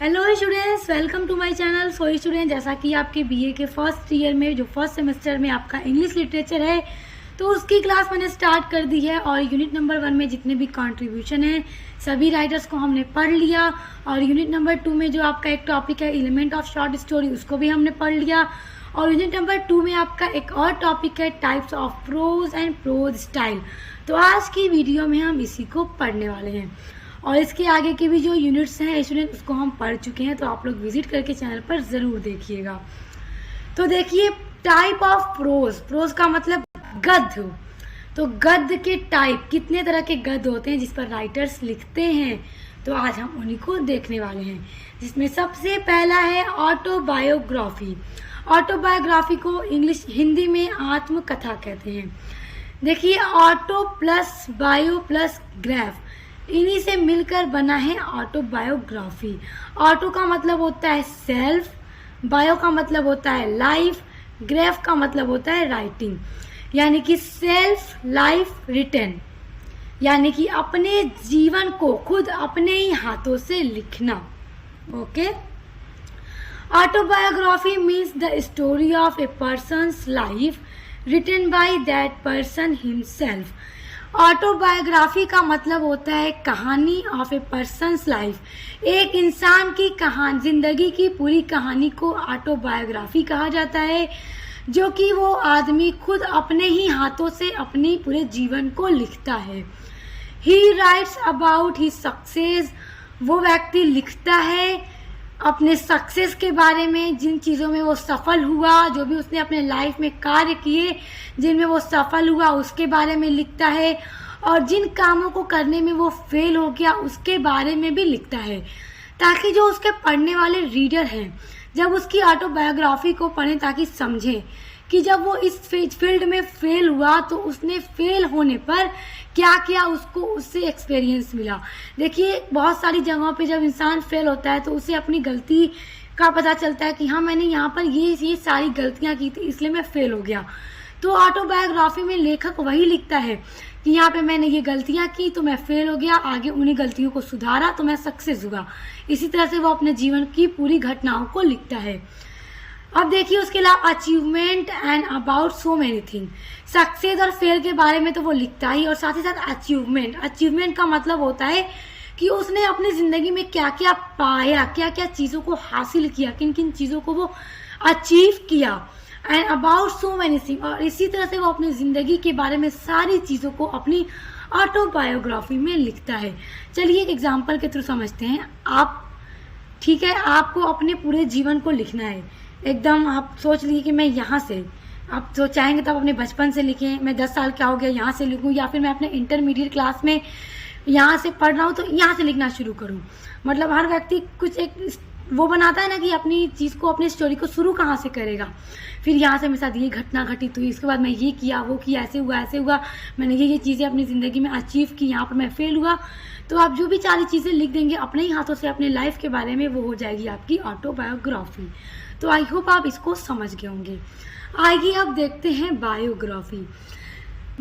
Hello students, welcome to my channel. So student, जैसा कि आपके बीए के फर्स्ट ईयर में जो फर्स्ट सेमेस्टर में आपका इंग्लिश लिटरेचर है तो उसकी क्लास मैंने स्टार्ट कर दी है और यूनिट नंबर 1 में जितने भी कंट्रीब्यूशन है सभी राइटर्स को हमने पढ़ लिया। और यूनिट नंबर 2 में जो आपका एक टॉपिक है एलिमेंट ऑफ शॉर्ट स्टोरी, उसको भी हमने पढ़ लिया। और यूनिट नंबर 2 में आपका एक और टॉपिक है types of prose and prose style. तो आज की वीडियो में हम इसी को पढ़ने वाले हैं और इसके आगे के भी जो यूनिट्स हैं स्टूडेंट उसको हम पढ़ चुके हैं, तो आप लोग विजिट करके चैनल पर ज़रूर देखिएगा। तो देखिए, टाइप ऑफ प्रोज, प्रोज का मतलब गद्य। तो गद्य के टाइप, कितने तरह के गद्य होते हैं जिस पर राइटर्स लिखते हैं, तो आज हम उन्हीं को देखने वाले हैं। जिसमें सबसे पहला है ऑटोबायोग्राफी। ऑटोबायोग्राफी को इंग्लिश हिंदी में आत्मकथा कहते हैं। देखिए, auto plus bio plus graph, इन्हीं से मिलकर बना है ऑटोबायोग्राफी। ऑटो का मतलब होता है सेल्फ, बायो का मतलब होता है लाइफ, ग्राफ का मतलब होता है राइटिंग, यानी कि सेल्फ लाइफ रिटन, यानी कि अपने जीवन को खुद अपने ही हाथों से लिखना। Okay, autobiography means the story of a person's life written by that person himself. Autobiography का मतलब होता है कहानी ऑफ ए पर्सन्स लाइफ। एक इंसान की कहानी, जिंदगी की पूरी कहानी को ऑटोबायोग्राफी कहा जाता है, जो कि वो आदमी खुद अपने ही हाथों से अपने पूरे जीवन को लिखता है। ही राइट्स अबाउट हिज सक्सेस, वो व्यक्ति लिखता है अपने सक्सेस के बारे में, जिन चीज़ों में वो सफल हुआ, जो भी उसने अपने लाइफ में कार्य किए जिनमें वो सफल हुआ उसके बारे में लिखता है, और जिन कामों को करने में वो फेल हो गया उसके बारे में भी लिखता है, ताकि जो उसके पढ़ने वाले रीडर हैं जब उसकी ऑटोबायोग्राफी को पढ़ें ताकि समझें कि जब वो इस फील्ड में फेल हुआ तो उसने फेल होने पर क्या किया, उसको उससे एक्सपीरियंस मिला। देखिए, बहुत सारी जगहों पे जब इंसान फेल होता है तो उसे अपनी गलती का पता चलता है कि हाँ, मैंने यहाँ पर ये सारी गलतियाँ की थी इसलिए मैं फेल हो गया। तो ऑटोबायोग्राफी में लेखक वही लिखता है कि यहाँ पे मैंने ये गलतियाँ की तो मैं फेल हो गया, आगे उन्हीं गलतियों को सुधारा तो मैं सक्सेस हुआ। इसी तरह से वो अपने जीवन की पूरी घटनाओं को लिखता है। अब देखिए, उसके अलावा achievement and about so many thing, success और फेल के बारे में तो वो लिखता ही, और साथ ही साथ अचीवमेंट। अचीवमेंट का मतलब होता है कि उसने अपनी जिंदगी में क्या क्या पाया, क्या क्या चीज़ों को हासिल किया, किन किन चीज़ों को वो अचीव किया। And about so many thing, और इसी तरह से वो अपनी ज़िंदगी के बारे में सारी चीज़ों को अपनी ऑटोबायोग्राफी में लिखता है। चलिए एक एग्जाम्पल के थ्रू समझते हैं। आप, ठीक है, आपको अपने पूरे जीवन को लिखना है एकदम। आप सोच लीजिए कि मैं यहाँ से, आप जो चाहेंगे तब अपने बचपन से लिखें, मैं 10 साल का हो गया यहाँ से लिखूँ, या फिर मैं अपने इंटरमीडिएट क्लास में यहाँ से पढ़ रहा हूँ तो यहाँ से लिखना शुरू करूँ। मतलब हर व्यक्ति कुछ एक वो बनाता है ना कि अपनी चीज़ को, अपनी स्टोरी को शुरू कहाँ से करेगा। फिर यहाँ से मेरे साथ ये घटना घटी तो इसके बाद मैं ये किया, वो किया, ऐसे हुआ, मैंने ये चीज़ें अपनी ज़िंदगी में अचीव की, यहाँ पर मैं फेल हुआ। तो आप जो भी सारी चीज़ें लिख देंगे अपने ही हाथों से अपने लाइफ के बारे में, वो हो जाएगी आपकी ऑटोबायोग्राफी। तो आई होप आप इसको समझ गए होंगे। आइए अब देखते हैं बायोग्राफी।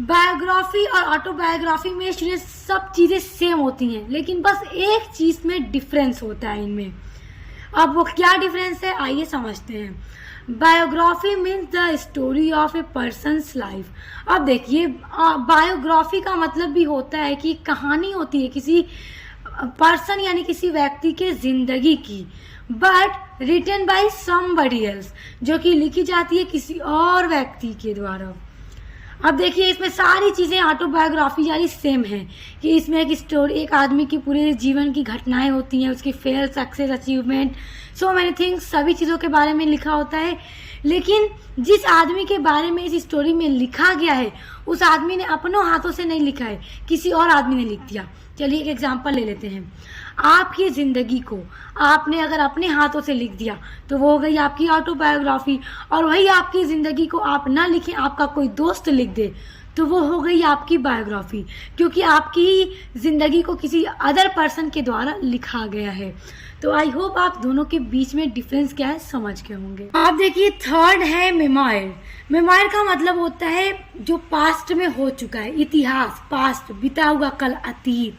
बायोग्राफी और ऑटोबायोग्राफी में स्टूडेंट सब चीज़ें सेम होती हैं, लेकिन बस एक चीज़ में डिफरेंस होता है इनमें। अब वो क्या डिफरेंस है, आइए समझते हैं। Biography means the story of a person's life. अब देखिए, बायोग्राफी का मतलब भी होता है कि कहानी होती है किसी पर्सन यानी किसी व्यक्ति के जिंदगी की, but written by somebody else, जो कि लिखी जाती है किसी और व्यक्ति के द्वारा। अब देखिए, इसमें सारी चीज़ें ऑटोबायोग्राफी यानी सेम है कि इसमें एक स्टोरी, एक आदमी की पूरे जीवन की घटनाएं होती हैं, उसकी fail, success, achievement, so many things, सभी चीज़ों के बारे में लिखा होता है। लेकिन जिस आदमी के बारे में इस स्टोरी में लिखा गया है उस आदमी ने अपनों हाथों से नहीं लिखा है, किसी और आदमी ने लिख दिया। चलिए एक एग्जाम्पल ले लेते हैं। आपकी ज़िंदगी को आपने अगर अपने हाथों से लिख दिया तो वो हो गई आपकी ऑटोबायोग्राफी, और वही आपकी ज़िंदगी को आप ना लिखें, आपका कोई दोस्त लिख दे तो वो हो गई आपकी बायोग्राफी, क्योंकि आपकी ज़िंदगी को किसी अदर पर्सन के द्वारा लिखा गया है। तो आई होप आप दोनों के बीच में डिफरेंस क्या है समझ के होंगे। आप देखिए, थर्ड है मेमोयर। मेमोयर का मतलब होता है जो पास्ट में हो चुका है, इतिहास, पास्ट, बीता हुआ कल, अतीत।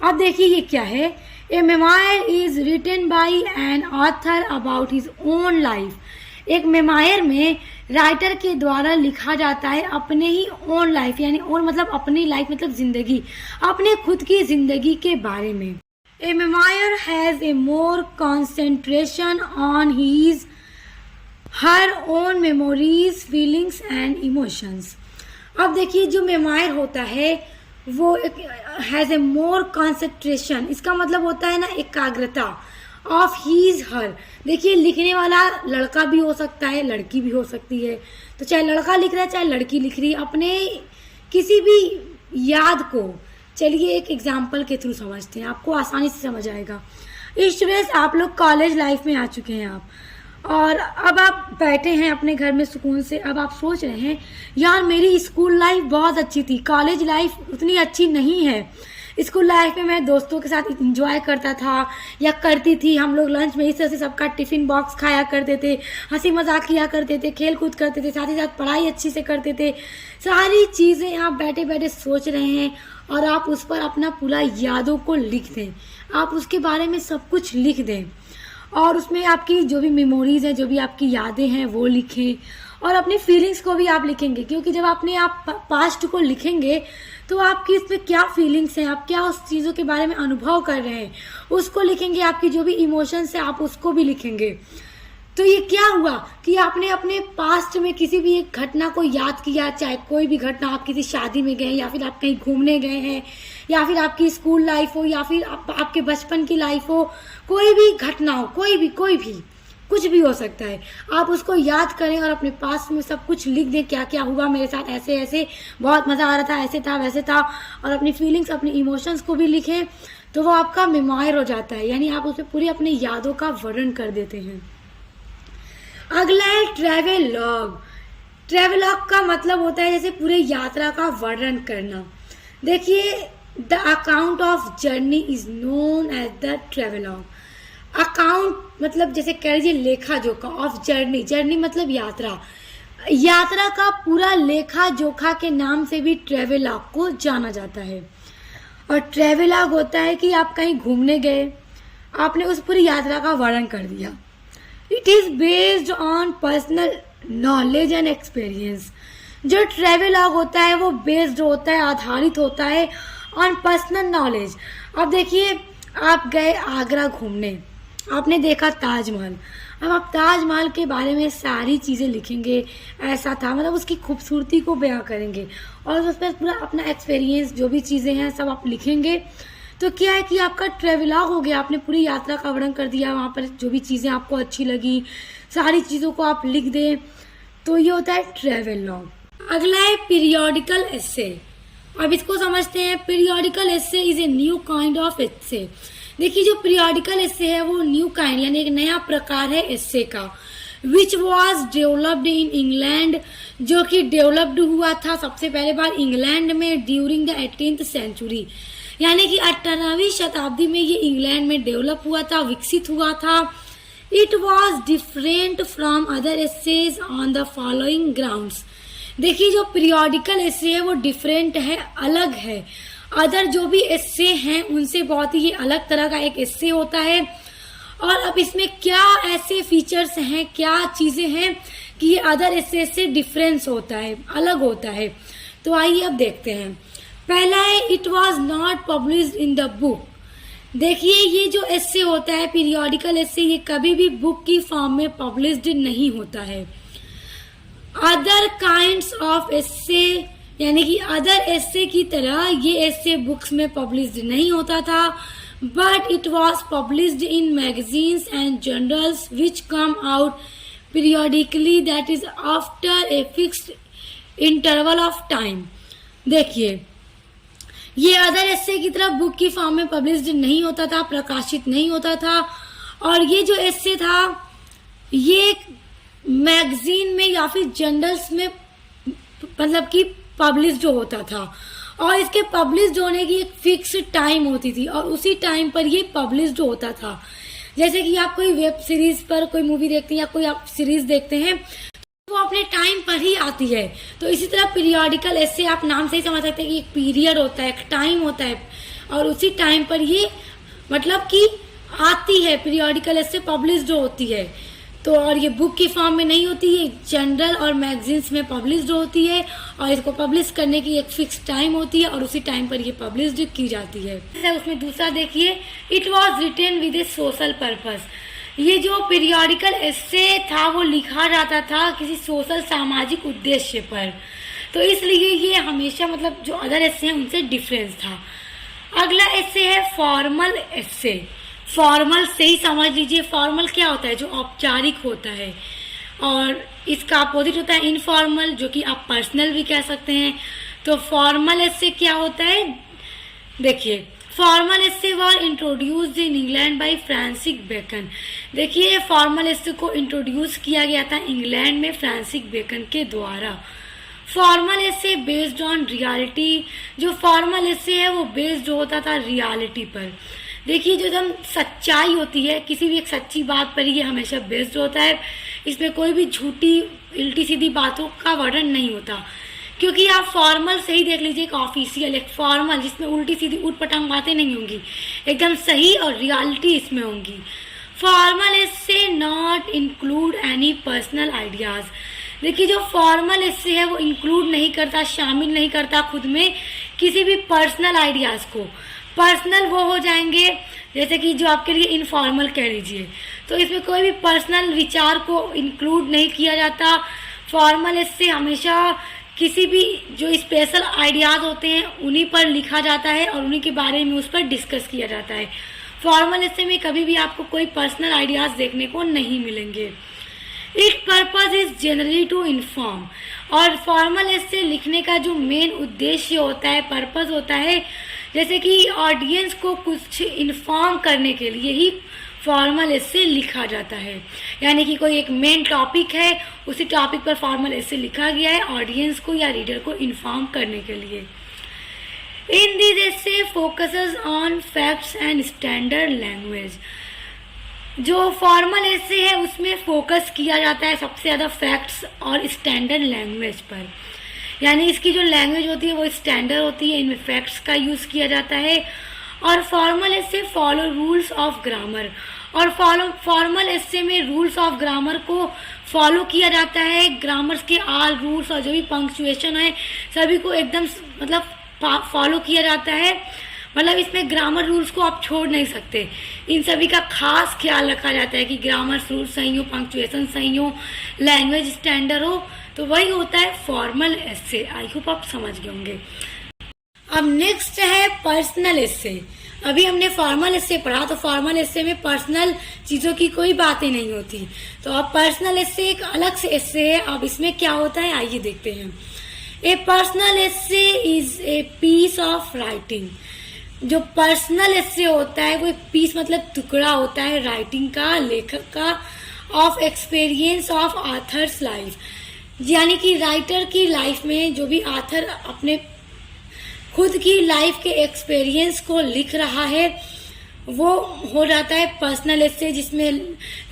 अब देखिए ये क्या है, a memoir is written by an author about his own life. एक मेमोयर में राइटर के द्वारा लिखा जाता है अपने ही ओन लाइफ, यानी ओन मतलब अपनी लाइफ मतलब जिंदगी, अपने खुद की जिंदगी के बारे में। A memoir has a more concentration on his her own memories, feelings and emotions. अब देखिए जो मेमोयर होता है वो हैज ए मोर कंसंट्रेशन, इसका मतलब होता है ना एकाग्रता, ऑफ हीज हर। देखिए लिखने वाला लड़का भी हो सकता है, लड़की भी हो सकती है, तो चाहे लड़का लिख रहा है चाहे लड़की लिख रही है अपने किसी भी याद को। चलिए एक एग्जाम्पल के थ्रू समझते हैं, आपको आसानी से समझ आएगा। स्टूडेंट्स, आप लोग कॉलेज लाइफ में आ चुके हैं आप, और अब आप बैठे हैं अपने घर में सुकून से। अब आप सोच रहे हैं यार मेरी स्कूल लाइफ बहुत अच्छी थी, कॉलेज लाइफ उतनी अच्छी नहीं है। स्कूल लाइफ में मैं दोस्तों के साथ इंजॉय करता था या करती थी, हम लोग लंच में इस तरह से सबका टिफिन बॉक्स खाया करते थे, हंसी मजाक किया करते थे, खेल कूद करते थे, साथ ही साथ पढ़ाई अच्छी से करते थे। सारी चीज़ें आप बैठे बैठे सोच रहे हैं और आप उस पर अपना पूरा यादों को लिख दें, आप उसके बारे में सब कुछ लिख दें और उसमें आपकी जो भी मेमोरीज है, जो भी आपकी यादें हैं वो लिखें, और अपनी फीलिंग्स को भी आप लिखेंगे, क्योंकि जब आपने आप पास्ट को लिखेंगे तो आपकी इसमें क्या फीलिंग्स हैं, आप क्या उस चीज़ों के बारे में अनुभव कर रहे हैं उसको लिखेंगे, आपकी जो भी इमोशंस है आप उसको भी लिखेंगे। तो ये क्या हुआ कि आपने अपने पास्ट में किसी भी एक घटना को याद किया, चाहे कोई भी घटना, आप किसी शादी में गए या फिर आप कहीं घूमने गए हैं या फिर आपकी स्कूल लाइफ हो या फिर आपके बचपन की लाइफ हो, कोई भी घटना हो, कोई भी कुछ भी हो सकता है, आप उसको याद करें और अपने पास में सब कुछ लिख दें, क्या क्या हुआ मेरे साथ, ऐसे ऐसे बहुत मज़ा आ रहा था, ऐसे था वैसे था, और अपनी फीलिंग्स अपनी इमोशंस को भी लिखें, तो वो आपका मेमोयर हो जाता है, यानी आप उसमें पूरी अपनी यादों का वर्णन कर देते हैं। अगला है ट्रैवल लॉग। ट्रैवल लॉग का मतलब होता है जैसे पूरे यात्रा का वर्णन करना। देखिए the account of journey is known as the travelogue. Account मतलब जैसे कह लीजिए लेखा जोखा, ऑफ जर्नी, जर्नी मतलब यात्रा, यात्रा का पूरा लेखा जोखा के नाम से भी ट्रैवल लॉग को जाना जाता है। और ट्रैवल लॉग होता है कि आप कहीं घूमने गए, आपने उस पूरी यात्रा का वर्णन कर दिया। It is based on personal knowledge and experience. जो ट्रैवल लॉग होता है वो बेस्ड होता है, आधारित होता है ऑन पर्सनल नॉलेज। अब देखिए आप गए आगरा घूमने, आपने देखा ताजमहल, अब आप ताजमहल के बारे में सारी चीज़ें लिखेंगे, ऐसा था मतलब उसकी खूबसूरती को बयां करेंगे और उस पर पूरा अपना एक्सपीरियंस जो भी चीज़ें हैं सब आप लिखेंगे। तो क्या है कि आपका ट्रैवलॉग हो गया, आपने पूरी यात्रा का वर्णन कर दिया, वहाँ पर जो भी चीज़ें आपको अच्छी लगी सारी चीज़ों को आप लिख दें, तो ये होता है ट्रैवलॉग। अगला है पीरियोडिकल एस्से। अब इसको समझते हैं। Periodical essay is a new kind of essay. देखिए जो पीरियोडिकल एस्से है वो न्यू काइंड यानी एक नया प्रकार है एस्से का, which was developed in England, जो कि डेवलप्ड हुआ था सबसे पहले बार इंग्लैंड में ड्यूरिंग द 18th सेंचुरी, यानी कि 18वीं शताब्दी में ये इंग्लैंड में डेवलप हुआ था, विकसित हुआ था। It was different from other essays on the following grounds. देखिए जो पीरियोडिकल एस्से है वो डिफरेंट है, अलग है, अदर जो भी एस्से हैं उनसे बहुत ही अलग तरह का एक एस्से होता है। और अब इसमें क्या ऐसे फीचर्स हैं, क्या चीजें हैं कि ये अदर एस्से से डिफरेंस होता है, अलग होता है। तो आइए अब देखते हैं। पहला है it was not published in the book. देखिए ये जो एस्से होता है पीरियोडिकल एस्से, ये कभी भी बुक की फॉर्म में पब्लिश्ड नहीं होता है। अदर काइंड्स ऑफ एस्से यानी कि अदर एस्से की तरह ये एस्से बुक्स में पब्लिश्ड नहीं होता था, but it was published in magazines and journals which come out periodically, that is after a fixed interval of time. देखिए ये अदर एस्से की तरह बुक की फॉर्म में पब्लिश्ड नहीं होता था, प्रकाशित नहीं होता था, और ये जो एस्से था ये मैगजीन में या फिर जर्नल्स में मतलब कि पब्लिश जो होता था, और इसके पब्लिश होने की एक फिक्स टाइम होती थी और उसी टाइम पर ये पब्लिश जो होता था। जैसे कि आप कोई वेब सीरीज पर कोई मूवी देखते हैं या कोई आप सीरीज देखते हैं तो वो अपने टाइम पर ही आती है। तो इसी तरह पीरियोडिकल एस्से आप नाम से ही समझ सकते हैं कि एक पीरियड होता है, एक टाइम होता है और उसी टाइम पर ये मतलब कि आती है, पीरियोडिकल एस्से पब्लिश जो होती है। तो और ये बुक की फॉर्म में नहीं होती, ये जनरल और मैगजीन्स में पब्लिश होती है और इसको पब्लिश करने की एक फिक्स टाइम होती है और उसी टाइम पर ये पब्लिश की जाती है। उसमें दूसरा देखिए, it was written with A social purpose. ये जो पीरियोडिकल एस्से था वो लिखा जाता था किसी सोशल सामाजिक उद्देश्य पर, तो इसलिए ये हमेशा मतलब जो अदर एस्से हैं उनसे डिफरेंस था। अगला एस्से है फॉर्मल एस्से। फॉर्मल से ही समझ लीजिए, फॉर्मल क्या होता है, जो औपचारिक होता है, और इसका अपोजिट होता है इनफॉर्मल, जो कि आप पर्सनल भी कह सकते हैं। तो फॉर्मल एस्से क्या होता है, देखिए, formal essay were introduced in England by Francis Bacon. देखिए, फॉर्मल एस्से को इंट्रोड्यूस किया गया था इंग्लैंड में फ्रांसिस बेकन के द्वारा। Formal essay based on reality. जो फॉर्मल एस्से है वो बेस्ड होता था रियलिटी पर। देखिए, जो एकदम सच्चाई होती है, किसी भी एक सच्ची बात पर ये हमेशा बेस्ड होता है। इसमें कोई भी झूठी उल्टी सीधी बातों का वर्णन नहीं होता, क्योंकि आप फॉर्मल से ही देख लीजिए, एक ऑफिशियल, एक फॉर्मल जिसमें उल्टी सीधी उठ पटांग बातें नहीं होंगी, एकदम सही और रियलिटी इसमें होंगी। Formal essay not include any personal ideas. देखिए, जो फॉर्मल एस्से है वो इंक्लूड नहीं करता, शामिल नहीं करता खुद में किसी भी पर्सनल आइडियाज को। पर्सनल वो हो जाएंगे जैसे कि जो आपके लिए इनफॉर्मल कह लीजिए, तो इसमें कोई भी पर्सनल विचार को इंक्लूड नहीं किया जाता। फॉर्मल एस्से हमेशा किसी भी जो स्पेशल आइडियाज होते हैं उन्हीं पर लिखा जाता है और उन्हीं के बारे में उस पर डिस्कस किया जाता है। फॉर्मल एस्से में कभी भी आपको कोई पर्सनल आइडियाज देखने को नहीं मिलेंगे। It purpose is generally to inform. और फॉर्मल एस्से लिखने का जो मेन उद्देश्य होता है, पर्पज होता है, जैसे कि ऑडियंस को कुछ इन्फॉर्म करने के लिए ही फॉर्मल एस्से लिखा जाता है। यानी कि कोई एक मेन टॉपिक है, उसी टॉपिक पर फॉर्मल एस्से लिखा गया है ऑडियंस को या रीडर को इन्फॉर्म करने के लिए। In this essay focuses on facts and standard language. जो फॉर्मल एस्से है उसमें फोकस किया जाता है सबसे ज़्यादा फैक्ट्स और स्टैंडर्ड लैंग्वेज पर। यानी इसकी जो लैंग्वेज होती है वो स्टैंडर्ड होती है, इनमें फैक्ट्स का यूज़ किया जाता है। और formal essay follow rules of grammar. और फॉर्मल एस्से में रूल्स ऑफ ग्रामर को फॉलो किया जाता है। ग्रामर्स के ऑल रूल्स और जो भी पंक्चुएशन है सभी को एकदम मतलब फॉलो किया जाता है। मतलब इसमें ग्रामर रूल्स को आप छोड़ नहीं सकते, इन सभी का खास ख्याल रखा जाता है कि ग्रामर रूल्स सही हो, पंक्चुएशन सही हो, लैंग्वेज स्टैंडर्ड हो। तो वही होता है फॉर्मल एस्से। आई होप आप समझ गए होंगे। अब नेक्स्ट है पर्सनल एस्से। अभी हमने फॉर्मल एस्से पढ़ा, तो फॉर्मल एस्से में पर्सनल चीज़ों की कोई बातें नहीं होती। तो अब पर्सनल एस्से एक अलग से एस्से है। अब इसमें क्या होता है आइए देखते हैं। A personal essay is a piece of writing. जो पर्सनल एस्से होता है वो एक पीस मतलब टुकड़ा होता है राइटिंग का, लेखक का, of experience of authors life. यानी कि राइटर की लाइफ में जो भी ऑथर अपने खुद की लाइफ के एक्सपीरियंस को लिख रहा है वो हो जाता है पर्सनल एस्से, जिसमें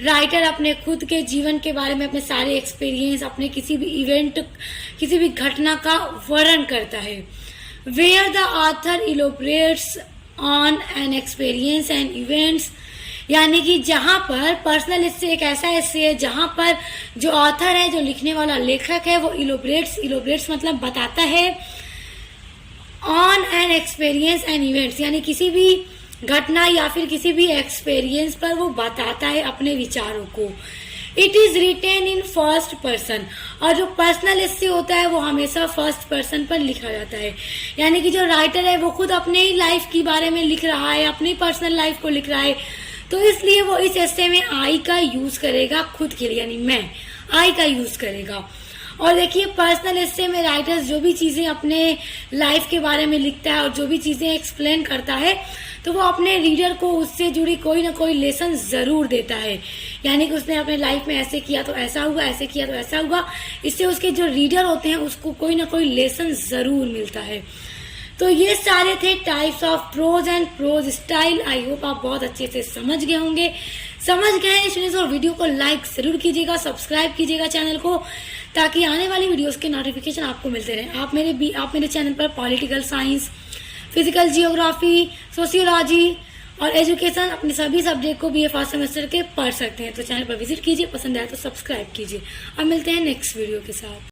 राइटर अपने खुद के जीवन के बारे में, अपने सारे एक्सपीरियंस, अपने किसी भी इवेंट, किसी भी घटना का वर्णन करता है। Where the author elaborates on an experience and events. यानी कि जहाँ पर पर्सनल एस्से एक ऐसा एस्से है जहाँ पर जो ऑथर है, जो लिखने वाला लेखक है, वो इलोबरेट्स मतलब बताता है on an experience and events, यानी किसी भी घटना या फिर किसी भी एक्सपीरियंस पर वो बताता है अपने विचारों को। It is written in first person. और जो पर्सनल एस्से होता है वो हमेशा फर्स्ट पर्सन पर लिखा जाता है। यानी कि जो राइटर है वो खुद अपने ही लाइफ के बारे में लिख रहा है, अपनी पर्सनल लाइफ को लिख रहा है, तो इसलिए वो इस एस्से में आई का यूज करेगा खुद के लिए, यानी मैं आई का यूज करेगा। और देखिए, पर्सनल एस्से में राइटर्स जो भी चीज़ें अपने लाइफ के बारे में लिखता है और जो भी चीज़ें एक्सप्लेन करता है, तो वो अपने रीडर को उससे जुड़ी कोई ना कोई लेसन ज़रूर देता है। यानी कि उसने अपने लाइफ में ऐसे किया तो ऐसा हुआ, ऐसे किया तो ऐसा हुआ। इससे उसके जो रीडर होते हैं उसको कोई ना कोई लेसन ज़रूर मिलता है। तो ये सारे थे types of prose and prose style. I hope आप बहुत अच्छे से समझ गए होंगे। समझ गए हैं स्टूडेंट्स, और वीडियो को लाइक ज़रूर कीजिएगा, सब्सक्राइब कीजिएगा चैनल को, ताकि आने वाली वीडियोस के नोटिफिकेशन आपको मिलते रहें। आप मेरे चैनल पर political science, physical geography, sociology और एजुकेशन अपने सभी सब्जेक्ट को BA फर्स्ट सेमेस्टर के पढ़ सकते हैं। तो चैनल पर विजिट कीजिए, पसंद आए तो सब्सक्राइब कीजिए। अब मिलते हैं नेक्स्ट वीडियो के साथ।